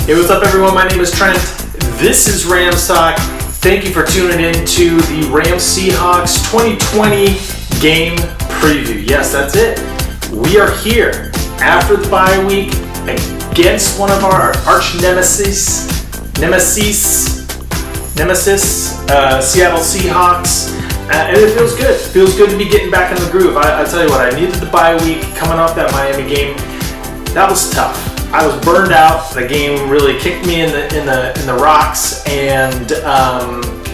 Hey, what's up everyone? My name is Trent. This is Rams Talk. Thank you for tuning in to the Rams Seahawks 2020 game preview. Yes, that's it. We are here after the bye week against one of our archnemesis, Seattle Seahawks. And it feels good. It feels good to be getting back in the groove. I tell you what, I needed the bye week coming off that Miami game. That was tough. I was burned out. The game really kicked me in the rocks, and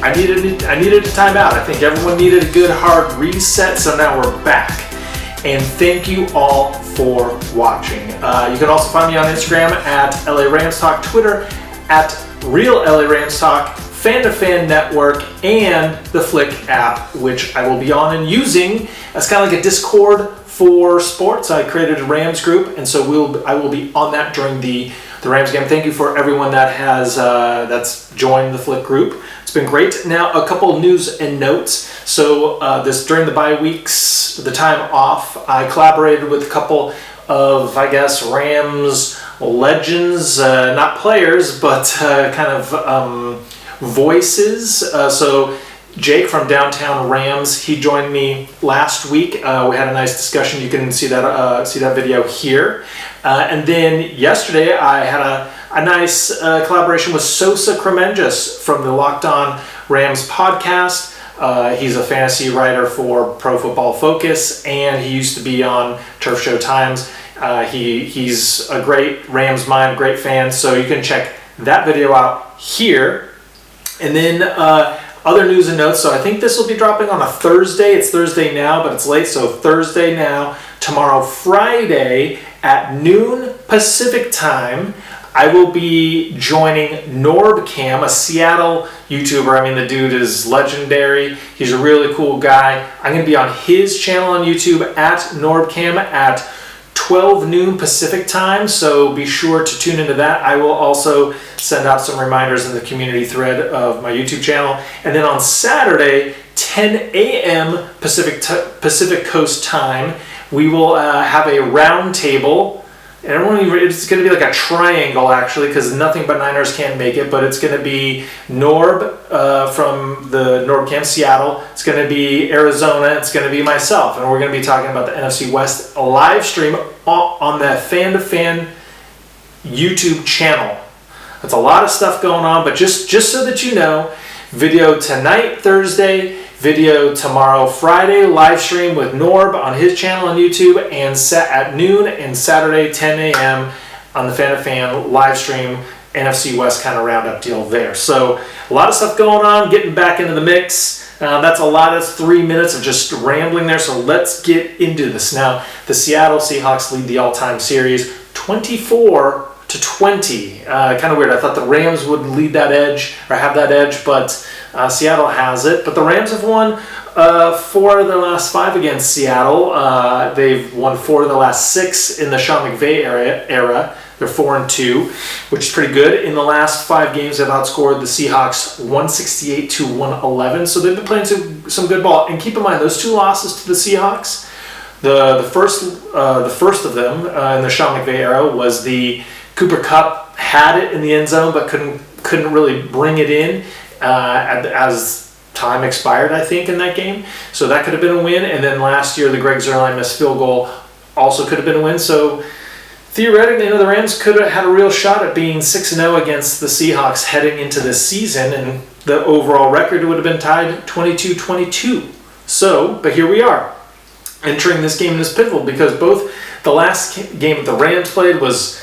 I needed a timeout. I think everyone needed a good hard reset. So now we're back, and thank you all for watching. You can also find me on Instagram at LA Rams Talk, Twitter at Real LA Rams Talk, Fan to Fan Network, and the Flick app, which I will be on and using as kind of like a Discord for sports. I created a Rams group, and so I will be on that during the Rams game. Thank you for everyone that has that's joined the Flick group. It's been great. Now, a couple of news and notes. So during the bye weeks, the time off, I collaborated with a couple of, I guess, Rams legends, not players, but kind of voices. So Jake from Downtown Rams, he joined me last week. We had a nice discussion. You can see that video here. And then yesterday I had a nice collaboration with Sosa Kremenjas from the Locked On Rams podcast. He's a fantasy writer for Pro Football Focus, and he used to be on Turf Show Times. He's a great Rams mind, great fan, so you can check that video out here. And then other news and notes. So I think this will be dropping on a Thursday. It's Thursday now, but it's late. So Thursday now. Tomorrow, Friday at noon Pacific time, I will be joining NorbCam, a Seattle YouTuber. I mean, the dude is legendary. He's a really cool guy. I'm going to be on his channel on YouTube at NorbCam at 12 noon Pacific time, so be sure to tune into that. I will also send out some reminders in the community thread of my YouTube channel. And then on Saturday, 10 a.m. Pacific Coast time, we will have a round table. And it's going to be like a triangle, actually, because nothing but Niners can make it. But it's going to be Norb from the NorbCam Seattle. It's going to be Arizona. It's going to be myself. And we're going to be talking about the NFC West live stream on the Fan to Fan YouTube channel. That's a lot of stuff going on. But just so that you know, video tonight, Thursday. Video tomorrow, Friday, live stream with Norb on his channel on YouTube, and set at noon, and Saturday, 10 a.m. on the Fan to Fan live stream, NFC West kind of roundup deal there. So a lot of stuff going on, getting back into the mix. That's a lot. That's 3 minutes of just rambling there. So let's get into this. Now, the Seattle Seahawks lead the all-time series 24-20. Kind of weird. I thought the Rams would lead that edge or have that edge, but Seattle has it. But the Rams have won 4 of their last 5 against Seattle. They've won 4 of the last 6 in the Sean McVay era. They're 4-2, which is pretty good. In the last 5 games, they've outscored the Seahawks 168-111. So they've been playing some good ball. And keep in mind, those 2 losses to the Seahawks, the first of them in the Sean McVay era was the Cooper Kupp had it in the end zone, but couldn't really bring it in as time expired, I think, in that game. So that could have been a win. And then last year, the Greg Zuerlein missed field goal also could have been a win. So theoretically, the Rams could have had a real shot at being 6-0 against the Seahawks heading into this season, and the overall record would have been tied 22-22. So, but here we are, entering this game in this pivotal, because both the last game that the Rams played was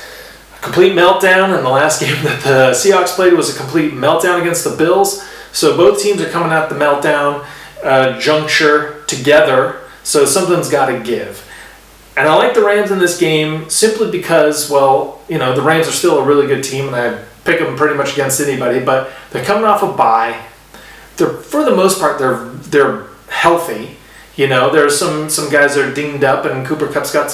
a complete meltdown, and the last game that the Seahawks played was a complete meltdown against the Bills. So both teams are coming at the meltdown juncture together, so something's got to give. And I like the Rams in this game simply because, well, the Rams are still a really good team, and I pick them pretty much against anybody, but they're coming off a bye. For the most part, they're healthy. There's some guys that are dinged up, and Cooper Kupp's got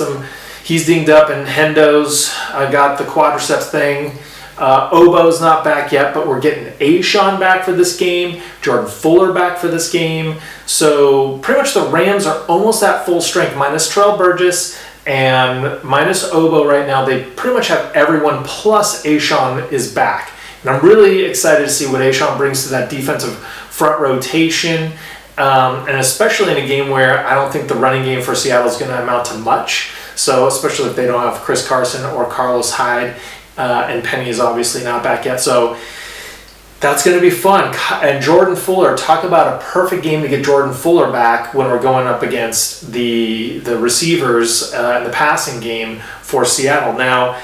he's dinged up, and Hendo's got the quadriceps thing. Obo's not back yet, but we're getting Ashawn back for this game, Jordan Fuller back for this game. So pretty much the Rams are almost at full strength, minus Terrell Burgess And minus Obo right now, they pretty much have everyone, plus Ashawn is back. And I'm really excited to see what Ashawn brings to that defensive front rotation, and especially in a game where I don't think the running game for Seattle is going to amount to much. So especially if they don't have Chris Carson or Carlos Hyde, and Penny is obviously not back yet. So that's going to be fun. And Jordan Fuller, talk about a perfect game to get Jordan Fuller back when we're going up against the receivers in the passing game for Seattle. Now,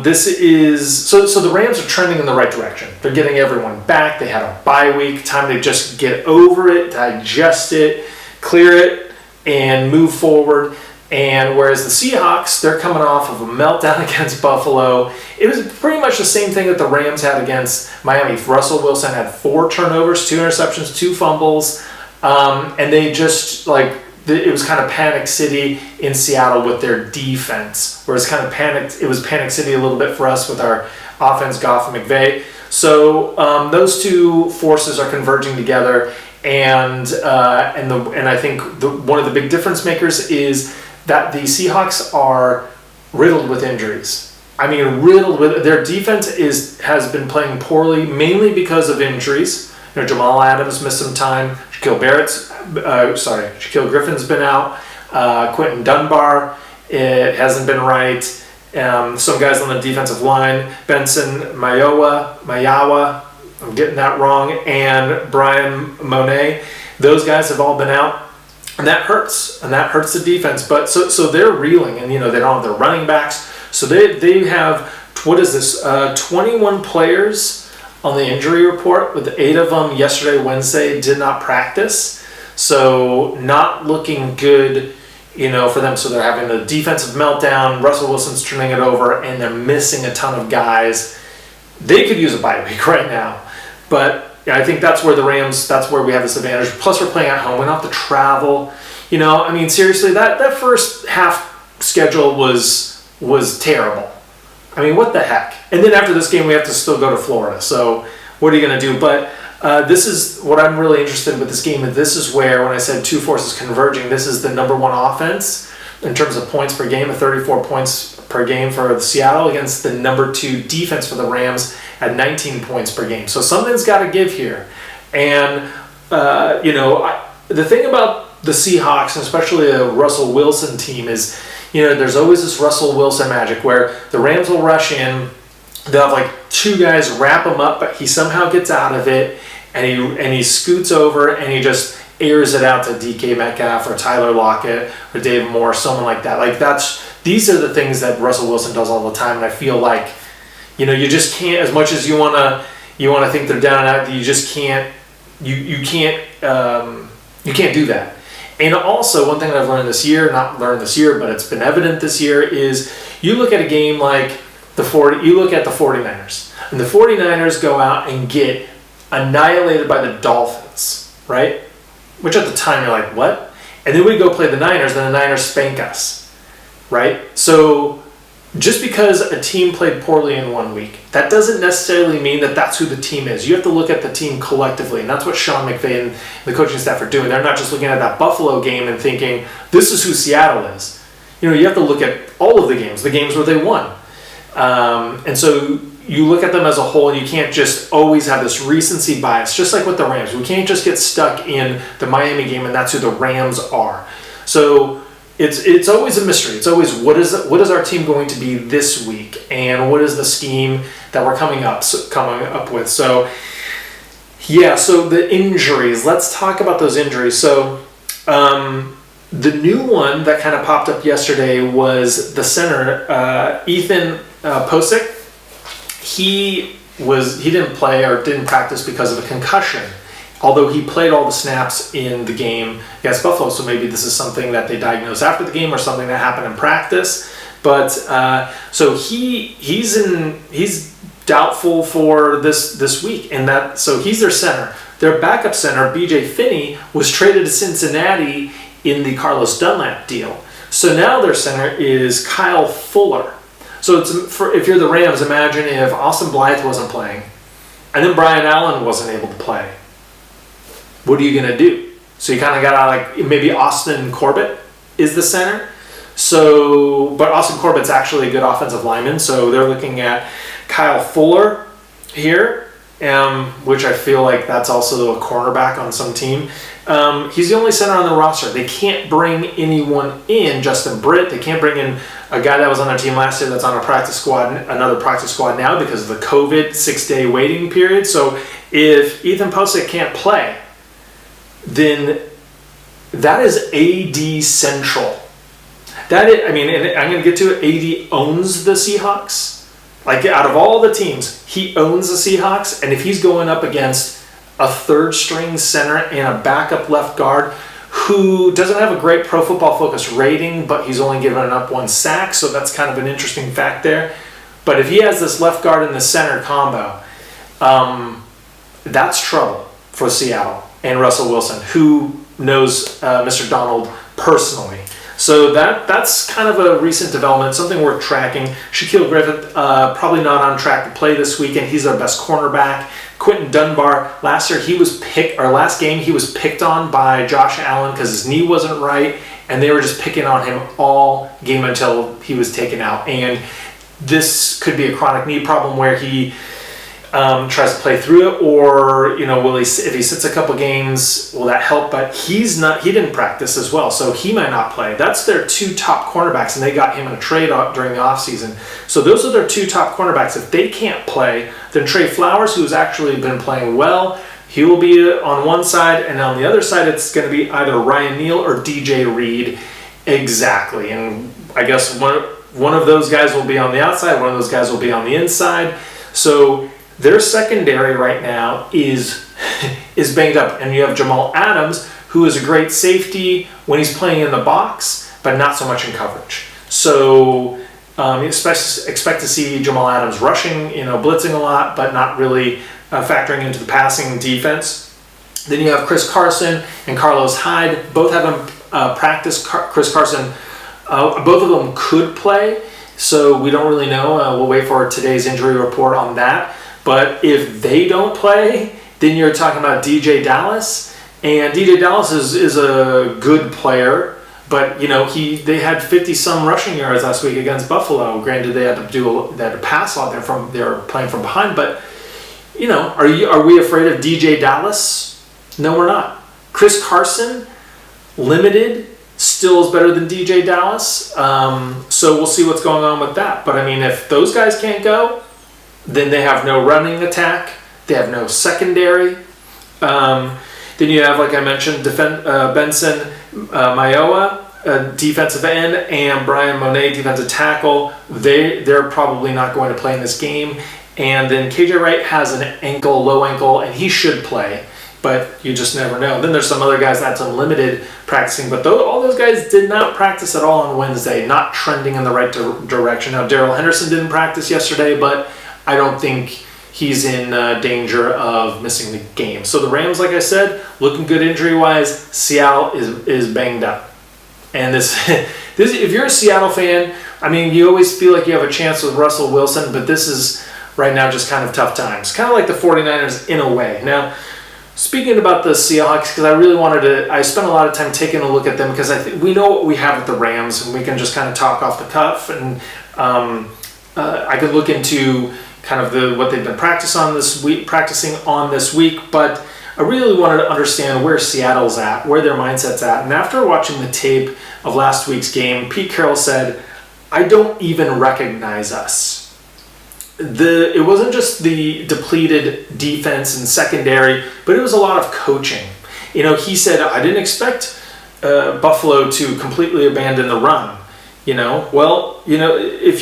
this is so the Rams are trending in the right direction. They're getting everyone back. They had a bye week, time to just get over it, digest it, clear it, and move forward. And whereas the Seahawks, they're coming off of a meltdown against Buffalo. It was pretty much the same thing that the Rams had against Miami. Russell Wilson had 4 turnovers, 2 interceptions, 2 fumbles, and they just it was kind of panic city in Seattle with their defense. Whereas it was panic city a little bit for us with our offense, Goff and McVay. So those two forces are converging together, and I think one of the big difference makers is that the Seahawks are riddled with injuries. I mean, riddled with their defense has been playing poorly, mainly because of injuries. Jamal Adams missed some time. Shaquille Griffin's been out. Quentin Dunbar, it hasn't been right. Some guys on the defensive line, Benson Mayawa, I'm getting that wrong, and Brian Monet. Those guys have all been out. And that hurts, and that hurts the defense. But so they're reeling, and they don't have their running backs. So they have 21 players on the injury report, with 8 of them yesterday, Wednesday, did not practice. So not looking good, for them. So they're having a defensive meltdown. Russell Wilson's turning it over, and they're missing a ton of guys. They could use a bye week right now, but I think that's where that's where we have this advantage. Plus, we're playing at home. We don't have to travel. Seriously, that first half schedule was terrible. I mean, what the heck? And then after this game, we have to still go to Florida. So what are you going to do? But this is what I'm really interested in with this game. And this is where, when I said two forces converging, this is the number 1 offense in terms of points per game, 34 points per game for Seattle against the number 2 defense for the Rams at 19 points per game. So something's got to give here. And, the thing about the Seahawks, and especially a Russell Wilson team, is, there's always this Russell Wilson magic where the Rams will rush in, they'll have 2 guys wrap him up, but he somehow gets out of it, and he scoots over and he just airs it out to DK Metcalf or Tyler Lockett or Dave Moore, someone like that. These are the things that Russell Wilson does all the time, and I feel like, you just can't, as much as you wanna think they're down and out, you just can't, you can't do that. And also, one thing that I've learned this year, but it's been evident this year, is you look at a game like you look at the 49ers, and the 49ers go out and get annihilated by the Dolphins, right? Which at the time you're like, what? And then we go play the Niners, and the Niners spank us, right? So just because a team played poorly in 1 week, that doesn't necessarily mean that that's who the team is. You have to look at the team collectively, and that's what Sean McVay and the coaching staff are doing. They're not just looking at that Buffalo game and thinking, this is who Seattle is. You have to look at all of the games where they won. And so you look at them as a whole, and you can't just always have this recency bias, just like with the Rams. We can't just get stuck in the Miami game, and that's who the Rams are. So it's always a mystery. It's always what is our team going to be this week, and what is the scheme that we're coming up with. So so the injuries. Let's talk about those injuries. So the new one that kind of popped up yesterday was the center, Ethan Posick. He didn't play or didn't practice because of a concussion, although he played all the snaps in the game against Buffalo. So maybe this is something that they diagnosed after the game or something that happened in practice. But so he's doubtful for this week, and so he's their center. Their backup center, B.J. Finney, was traded to Cincinnati in the Carlos Dunlap deal. So now their center is Kyle Fuller. So if you're the Rams, imagine if Austin Blythe wasn't playing, and then Brian Allen wasn't able to play. What are you going to do? So you kind of got maybe Austin Corbett is the center. So, but Austin Corbett's actually a good offensive lineman, so they're looking at Kyle Fuller here, which I feel like that's also a cornerback on some team. He's the only center on the roster. They can't bring anyone in, Justin Britt. They can't bring in a guy that was on their team last year that's on a practice squad, another practice squad now because of the COVID 6-day waiting period. So if Ethan Posick can't play, then that is AD central. And I'm going to get to it. AD owns the Seahawks. Like, out of all the teams, he owns the Seahawks. And if he's going up against a third-string center and a backup left guard who doesn't have a great Pro Football Focus rating, but he's only given up 1 sack, so that's kind of an interesting fact there. But if he has this left guard and the center combo, that's trouble for Seattle and Russell Wilson, who knows Mr. Donald personally. So that's kind of a recent development, something worth tracking. Shaquille Griffith, probably not on track to play this weekend. He's our best cornerback. Quentin Dunbar, last game he was picked on by Josh Allen because his knee wasn't right, and they were just picking on him all game until he was taken out. And this could be a chronic knee problem where he tries to play through it, or if he sits a couple games, will that help? But he didn't practice as well, so he might not play. That's their 2 top cornerbacks, and they got him in a trade during the offseason. So those are their 2 top cornerbacks. If they can't play, then Trey Flowers, who's actually been playing well, he will be on one side, and on the other side it's going to be either Ryan Neal or DJ Reed. Exactly. And I guess one of those guys will be on the outside, one of those guys will be on the inside. So their secondary right now is banged up, and you have Jamal Adams, who is a great safety when he's playing in the box, but not so much in coverage. So expect to see Jamal Adams rushing, blitzing a lot, but not really factoring into the passing defense. Then you have Chris Carson and Carlos Hyde. Both haven't practiced. Chris Carson, both of them could play, so we don't really know. We'll wait for today's injury report on that. But if they don't play, then you're talking about DJ Dallas. And DJ Dallas is a good player, but they had 50-some rushing yards last week against Buffalo. Granted, they had to pass a lot. They're playing from behind, but are we afraid of DJ Dallas? No, we're not. Chris Carson, limited, still is better than DJ Dallas. So we'll see what's going on with that. But if those guys can't go, then they have no running attack. They have no secondary. Then you have, like I mentioned, Benson Mayowa, defensive end, and Brian Monet, defensive tackle. They're probably not going to play in this game. And then KJ Wright has an low ankle, and he should play, but you just never know. Then there's some other guys that had some limited practicing, but all those guys did not practice at all on Wednesday, not trending in the right direction. Now, Darrell Henderson didn't practice yesterday, but I don't think he's in danger of missing the game. So the Rams, like I said, looking good injury-wise. Seattle is banged up. And this, if you're a Seattle fan, you always feel like you have a chance with Russell Wilson, but this is right now just kind of tough times. Kind of like the 49ers in a way. Now, speaking about the Seahawks, because I spent a lot of time taking a look at them because we know what we have with the Rams, and we can just kind of talk off the cuff, and I could look into kind of what they've been practicing on this week, but I really wanted to understand where Seattle's at, where their mindset's at. And after watching the tape of last week's game, Pete Carroll said, "I don't even recognize us." It wasn't just the depleted defense and secondary, but it was a lot of coaching. He said, "I didn't expect Buffalo to completely abandon the run." If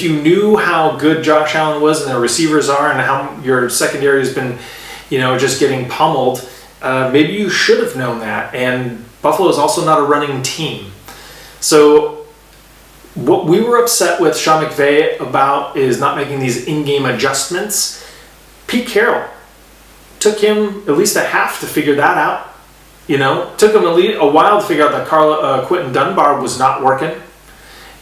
you knew how good Josh Allen was and their receivers are and how your secondary has been, just getting pummeled, maybe you should have known that. And Buffalo is also not a running team. So what we were upset with Sean McVay about is not making these in-game adjustments. Pete Carroll took him at least a half to figure that out. Took him a while to figure out that Quentin Dunbar was not working.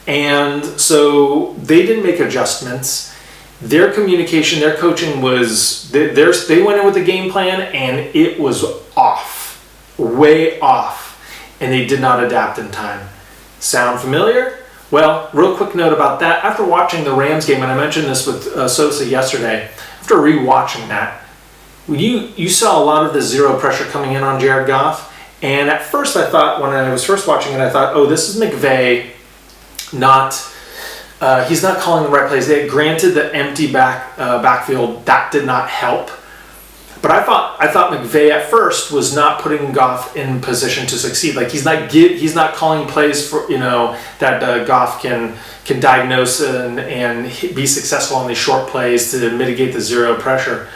And so they didn't make adjustments. Their communication, their coaching was, they went in with a game plan and it was off, way off, and they did not adapt in time. Sound familiar? Well, real quick note about that. After watching the Rams game, and I mentioned this with Sosa yesterday, after rewatching that, you saw a lot of the zero pressure coming in on Jared Goff. And at first I thought, when I was first watching it, I thought, oh, this is McVay he's not calling the right plays. They had granted the empty backfield. That did not help. But I thought McVay at first was not putting Goff in position to succeed. Like he's not calling plays for that Goff can diagnose and be successful on these short plays to mitigate the zero pressure.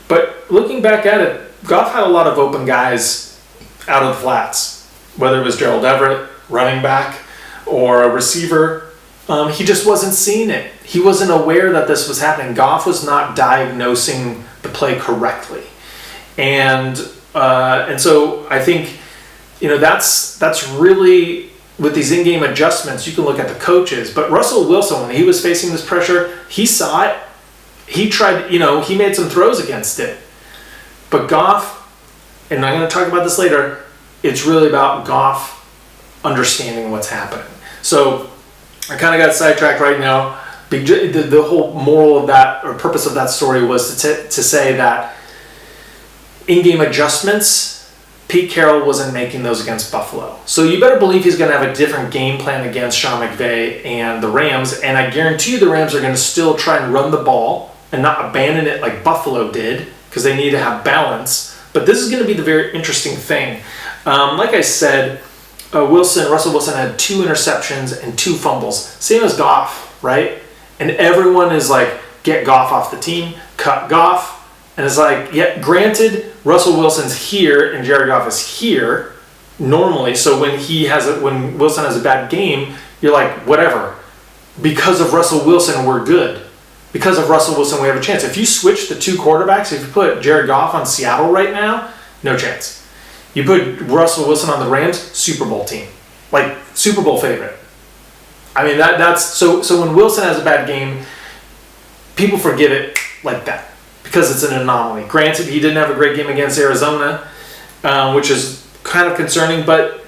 But looking back at it, Goff had a lot of open guys out of the flats, whether it was Gerald Everett, running back, or a receiver. He just wasn't seeing it. He wasn't aware that this was happening. Goff was not diagnosing the play correctly, and so I think that's really, with these in-game adjustments, you can look at the coaches. But Russell Wilson, when he was facing this pressure, he saw it. He tried. He made some throws against it. But Goff, and I'm going to talk about this later, it's really about Goff understanding what's happening. So I kind of got sidetracked right now. The whole moral of that, or purpose of that story, was to say that in-game adjustments, Pete Carroll wasn't making those against Buffalo. So you better believe he's going to have a different game plan against Sean McVay and the Rams, and I guarantee you the Rams are going to still try and run the ball and not abandon it like Buffalo did, because they need to have balance. But this is going to be the very interesting thing. Like I said, Russell Wilson had 2 interceptions and 2 fumbles. Same as Goff, right? And everyone is like, get Goff off the team, cut Goff. And it's like, yeah, granted, Russell Wilson's here and Jared Goff is here normally. So when Wilson has a bad game, you're like, whatever. Because of Russell Wilson, we're good. Because of Russell Wilson, we have a chance. If you switch the 2 quarterbacks, if you put Jared Goff on Seattle right now, no chance. You put Russell Wilson on the Rams, Super Bowl team. Like, Super Bowl favorite. I mean, that's so when Wilson has a bad game, people forgive it like that because it's an anomaly. Granted, he didn't have a great game against Arizona, which is kind of concerning, but,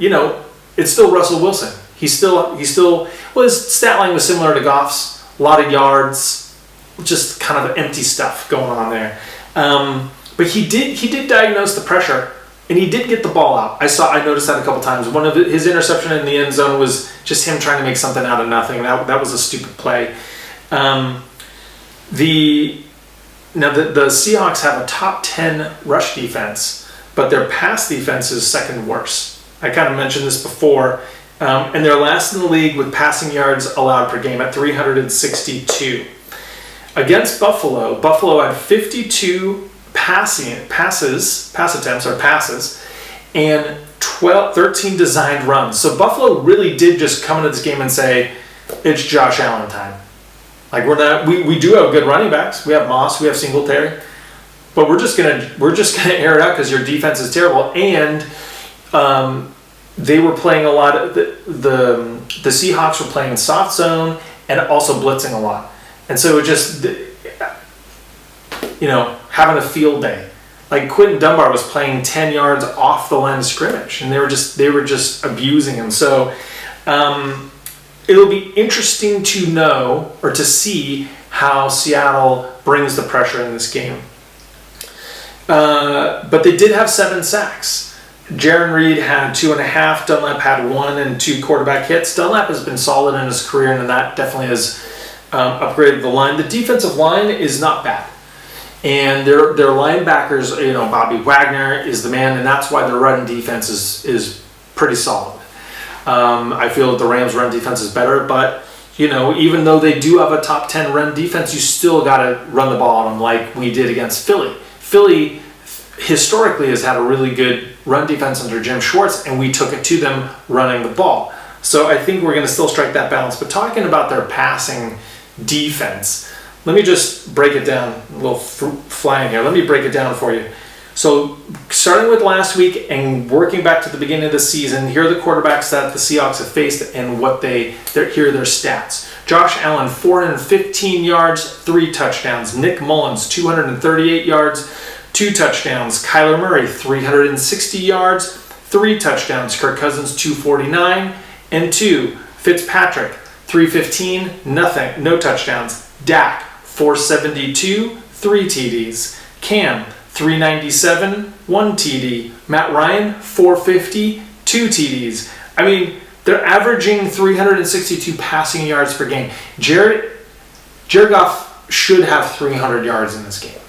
it's still Russell Wilson. He's still his stat line was similar to Goff's. A lot of yards, just kind of empty stuff going on there. But he did diagnose the pressure. And he did get the ball out. I noticed that a couple times. One of his interception in the end zone was just him trying to make something out of nothing. That was a stupid play. The Seahawks have a top 10 rush defense, but their pass defense is second worst. I kind of mentioned this before. And they're last in the league with passing yards allowed per game at 362. Against Buffalo had 52 pass attempts, and 13 designed runs. So Buffalo really did just come into this game and say, it's Josh Allen time. Like we do have good running backs. We have Moss, we have Singletary, but we're just gonna air it out because your defense is terrible. And they were playing a lot of the Seahawks were playing soft zone and also blitzing a lot, and so it just having a field day. Like Quentin Dunbar was playing 10 yards off the line of scrimmage, and they were just abusing him. So it'll be interesting to know or to see how Seattle brings the pressure in this game. But they did have 7 sacks. Jaron Reed had 2.5. Dunlap had 1 and 2 quarterback hits. Dunlap has been solid in his career, and that definitely has upgraded the line. The defensive line is not bad. And their linebackers, Bobby Wagner is the man, and that's why their run defense is pretty solid. I feel that the Rams' run defense is better, but even though they do have a top 10 run defense, you still got to run the ball on them like we did against Philly. Philly historically has had a really good run defense under Jim Schwartz, and we took it to them running the ball. So I think we're going to still strike that balance. But talking about their passing defense, let me just break it down. A little fly in here. Let me break it down for you. So starting with last week and working back to the beginning of the season, here are the quarterbacks that the Seahawks have faced and here are their stats. Josh Allen, 415 yards, 3 touchdowns. Nick Mullins, 238 yards, 2 touchdowns. Kyler Murray, 360 yards, 3 touchdowns. Kirk Cousins, 249. and 2. Fitzpatrick, 315, nothing, no touchdowns. Dak, 472, 3 TDs. Cam, 397, 1 TD. Matt Ryan, 450, 2 TDs. I mean, they're averaging 362 passing yards per game. Jared Goff should have 300 yards in this game.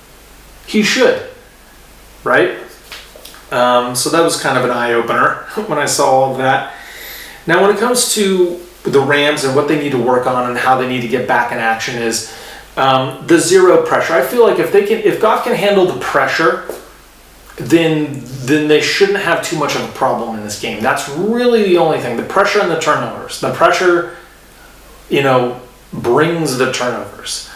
He should, right? So that was kind of an eye-opener when I saw all of that. Now, when it comes to the Rams and what they need to work on and how they need to get back in action is the zero pressure. I feel like if Goff can handle the pressure, then they shouldn't have too much of a problem in this game. That's really the only thing. The pressure and the turnovers. The pressure, brings the turnovers.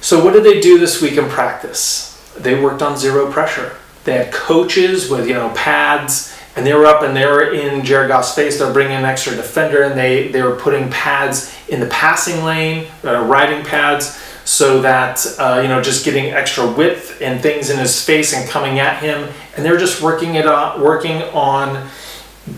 So what did they do this week in practice? They worked on zero pressure. They had coaches with, pads, and they were up and they were in Jared Goff's face. They're bringing an extra defender, and they were putting pads in the passing lane, riding pads, so that, just getting extra width and things in his face and coming at him. And they're just working on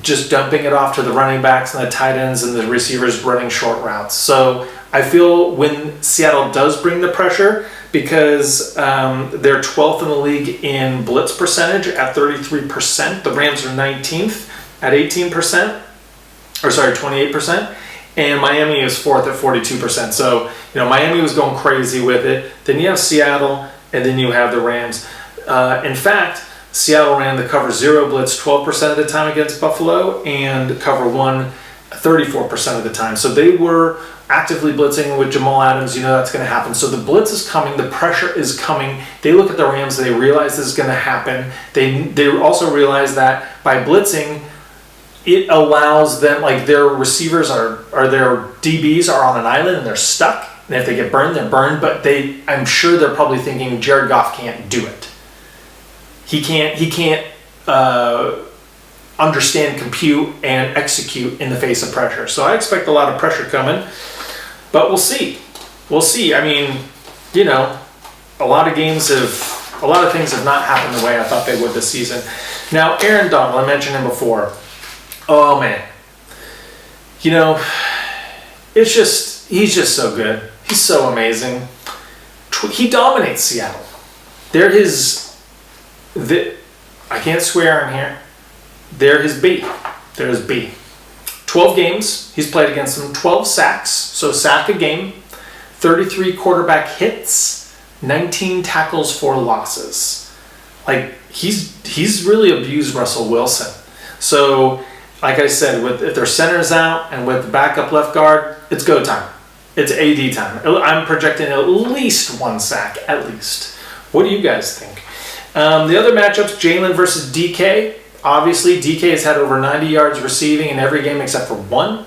just dumping it off to the running backs and the tight ends and the receivers running short routes. So I feel when Seattle does bring the pressure, because they're 12th in the league in blitz percentage at 33%. The Rams are 19th at 28%. And Miami is 4th at 42%. So, Miami was going crazy with it. Then you have Seattle, and then you have the Rams. In fact, Seattle ran the cover 0 blitz 12% of the time against Buffalo, and cover 1 34% of the time. So they were actively blitzing with Jamal Adams. That's going to happen. So the blitz is coming. The pressure is coming. They look at the Rams. They realize this is going to happen. They also realize that by blitzing, it allows them, like their receivers or their DBs are on an island and they're stuck. And if they get burned, they're burned. But I'm sure they're probably thinking Jared Goff can't do it. He can't understand, compute, and execute in the face of pressure. So I expect a lot of pressure coming, but we'll see. I mean, a lot of things have not happened the way I thought they would this season. Now, Aaron Donald, I mentioned him before. Oh man, he's just so good. He's so amazing. He dominates Seattle. I can't swear in here. They're his B. 12 games he's played against them, 12 sacks, so sack a game, 33 quarterback hits, 19 tackles for losses. Like, he's really abused Russell Wilson. So, like I said, if their center's out and with the backup left guard, it's go time. It's AD time. I'm projecting at least 1 sack, at least. What do you guys think? The other matchups, Jalen versus DK. Obviously, DK has had over 90 yards receiving in every game except for 1.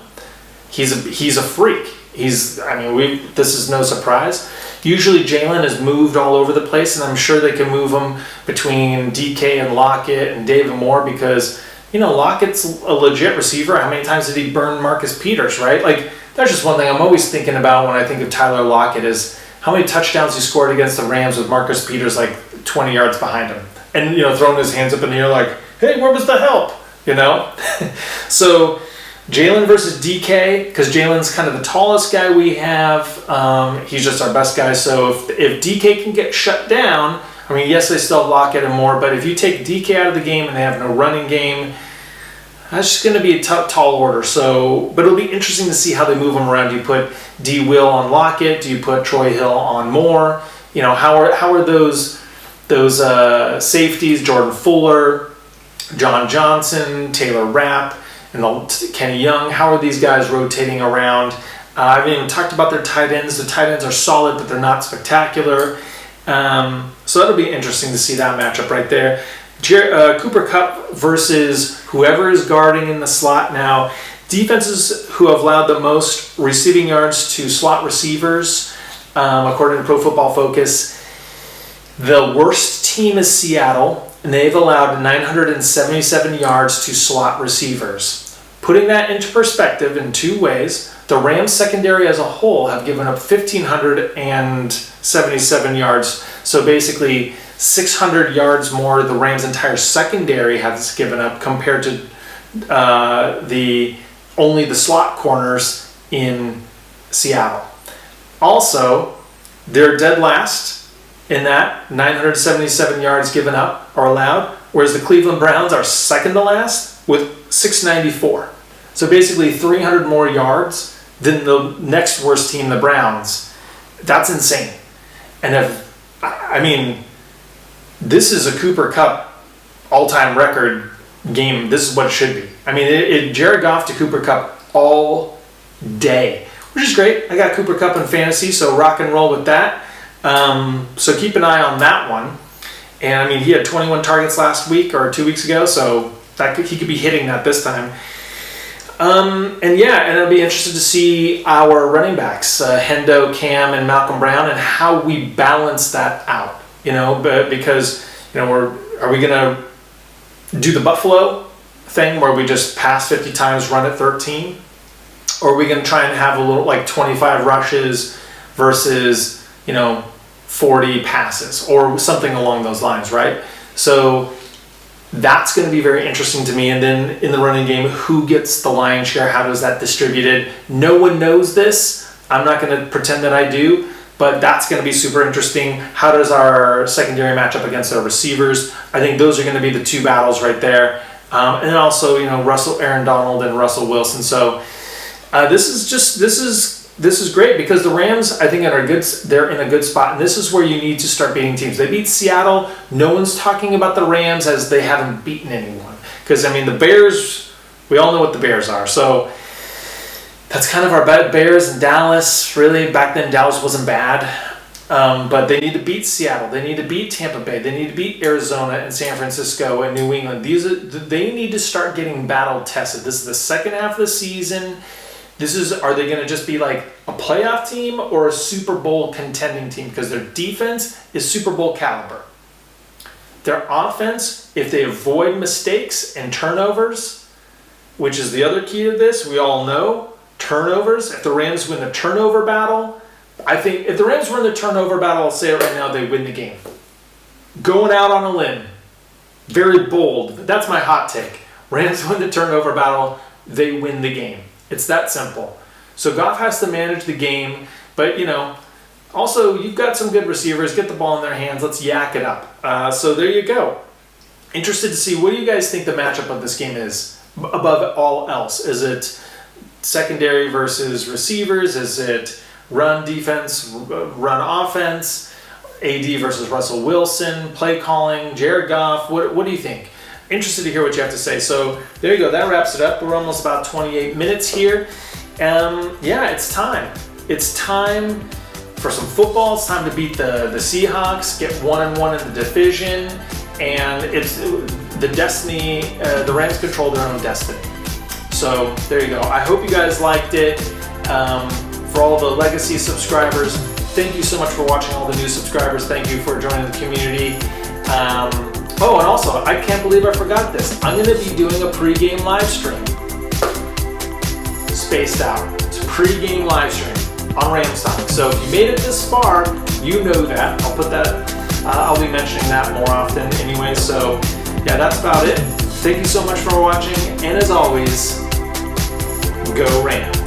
He's a freak. This is no surprise. Usually Jalen has moved all over the place, and I'm sure they can move him between DK and Lockett and David Moore because, Lockett's a legit receiver. How many times did he burn Marcus Peters, right? Like, that's just one thing I'm always thinking about when I think of Tyler Lockett is how many touchdowns he scored against the Rams with Marcus Peters like 20 yards behind him. And, throwing his hands up in the air like, hey, where was the help? So Jalen versus DK, because Jalen's kind of the tallest guy we have. He's just our best guy. So if DK can get shut down, yes, they still have Lockett and Moore, but if you take DK out of the game and they have no running game, that's just going to be a tall order. So, but it'll be interesting to see how they move them around. Do you put D. Will on Lockett? Do you put Troy Hill on Moore? How are those safeties, Jordan Fuller, John Johnson, Taylor Rapp, and Kenny Young, how are these guys rotating around? I haven't even talked about their tight ends. The tight ends are solid, but they're not spectacular. So that'll be interesting to see that matchup right there. Cooper Kupp versus whoever is guarding in the slot now. Defenses who have allowed the most receiving yards to slot receivers, according to Pro Football Focus. The worst team is Seattle, and they've allowed 977 yards to slot receivers. Putting that into perspective in 2 ways, the Rams secondary as a whole have given up 1,577 yards. So basically 600 yards more the Rams' entire secondary has given up compared to the only the slot corners in Seattle. Also, they're dead last in that, 977 yards given up or allowed, whereas the Cleveland Browns are second to last with 694. So basically 300 more yards than the next worst team, the Browns. That's insane. And this is a Cooper Kupp all-time record game. This is what it should be. I mean, Jared Goff to Cooper Kupp all day, which is great. I got Cooper Kupp in fantasy, so rock and roll with that. So keep an eye on that one. And I mean, he had 21 targets last week or 2 weeks ago, so he could be hitting that this time. And I'll be interested to see our running backs, Hendo, Cam, and Malcolm Brown, and how we balance that out. Because are we gonna do the Buffalo thing where we just pass 50 times, run at 13? Or are we going to try and have a little 25 rushes versus, 40 passes or something along those lines, right? So that's going to be very interesting to me. And then in the running game, who gets the lion's share? How does that distributed? No one knows this. I'm not going to pretend that I do. But that's going to be super interesting. How does our secondary match up against our receivers? I think those are going to be the two battles right there. And then also, Aaron Donald and Russell Wilson. So this is great because the Rams, I think, they're in a good spot. And this is where you need to start beating teams. They beat Seattle. No one's talking about the Rams as they haven't beaten anyone. Because, the Bears, we all know what the Bears are. So that's kind of our Bears and Dallas. Really, back then Dallas wasn't bad, but they need to beat Seattle. They need to beat Tampa Bay. They need to beat Arizona and San Francisco and New England. They need to start getting battle tested. This is the second half of the season. Are they going to just be like a playoff team or a Super Bowl contending team? Because their defense is Super Bowl caliber. Their offense, if they avoid mistakes and turnovers, which is the other key to this, we all know. Turnovers, if the Rams win the turnover battle, I think if the Rams win the turnover battle, I'll say it right now, they win the game. Going out on a limb, very bold, but that's my hot take. Rams win the turnover battle, they win the game. It's that simple. So Goff has to manage the game, but also you've got some good receivers, get the ball in their hands, let's yak it up. So there you go. Interested to see, what do you guys think the matchup of this game is above all else? Is it secondary versus receivers? Is it run defense, run offense? AD versus Russell Wilson, play calling, Jared Goff? What do you think? Interested to hear what you have to say. So there you go. That wraps it up. We're almost about 28 minutes here. It's time. It's time for some football. It's time to beat the Seahawks, get 1-1 in the division, and it's the destiny. The Rams control their own destiny. So there you go. I hope you guys liked it. For all the legacy subscribers, thank you so much for watching. All the new subscribers, thank you for joining the community. And also, I can't believe I forgot this. I'm going to be doing a pregame live stream. Spaced out. It's a pregame live stream on Rams Talk. So if you made it this far, you know that. I'll put that. I'll be mentioning that more often anyway. So that's about it. Thank you so much for watching. And as always, go Rams.